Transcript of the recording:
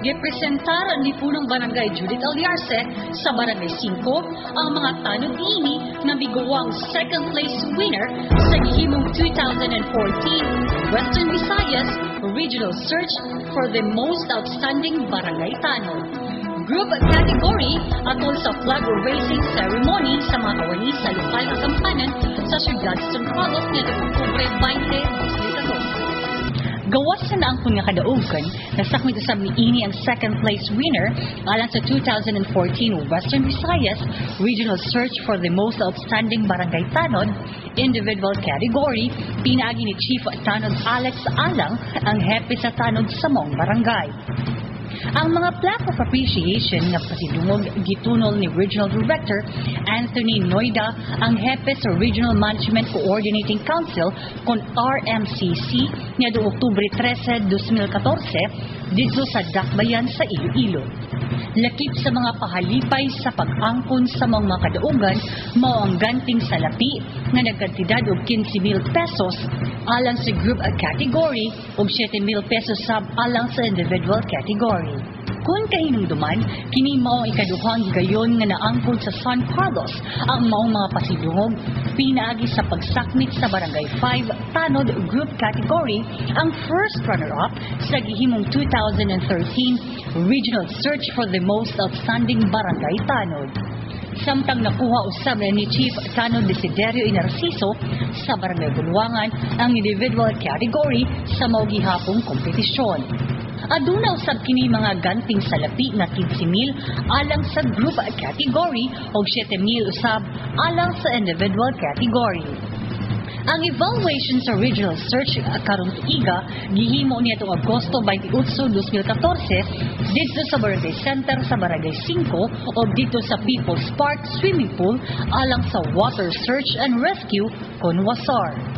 Gipresentar ni Punong Barangay Judith Alyarce sa Barangay 5 ang mga tanod ini na biguang second place winner sa gihimong 2014 Western Visayas Regional Search for the Most Outstanding Barangay Tanod. Group category atol sa flag raising ceremony sa mga kawani sa lokal na kampanan sa Ciudad San Carlos nitong Oktubre 20, 2012. Gawas sa naangkon nga kadaugan, nasakmit usab niini ang second place winner alang sa 2014 Western Visayas Regional Search for the Most Outstanding Barangay Tanod individual category. Pinaagi ni Chief Tanod Alex Alang ang hepe sa tanod sa mong barangay. Ang mga plaque of appreciation nga pasidungog gitunol ni Regional Director Anthony Noida ang hepe sa Regional Management Coordinating Council kon RMCC niadtong Oktubre 13, 2014 dito sa Dakbayan sa Iloilo. Lakip sa mga pahalipay sa pag-angkon sa mga kadaugan mao ang ganting salapi nga nagkantidad og 15,000 pesos alang sa group category ug 7,000 pesos sab alang sa individual category. Kung kahinungduman, kini mao ikaduhang gayon nga naangkon sa San Carlos ang maong mga pasidungog pinaagi sa pagsakmit sa Barangay 5 Tanod Group Category ang first runner-up sa gihimong 2013 Regional Search for the Most Outstanding Barangay Tanod. Samtang nakuha usab ni Chief Tanod Desiderio Inarciso sa Barangay Bulwangan ang individual category sa mao gihapong kompetisyon. Aduna usab kini mga ganting salapi nga 15,000 alang sa group category ug 7,000 usab alang sa individual category. Ang evaluation sa Regional Search karong tuiga gihimo niadtong Agosto 28, 2014 dito sa Barangay Center sa Barangay 5 ug dito sa People's Park Swimming Pool alang sa Water Search and Rescue kon WASAR.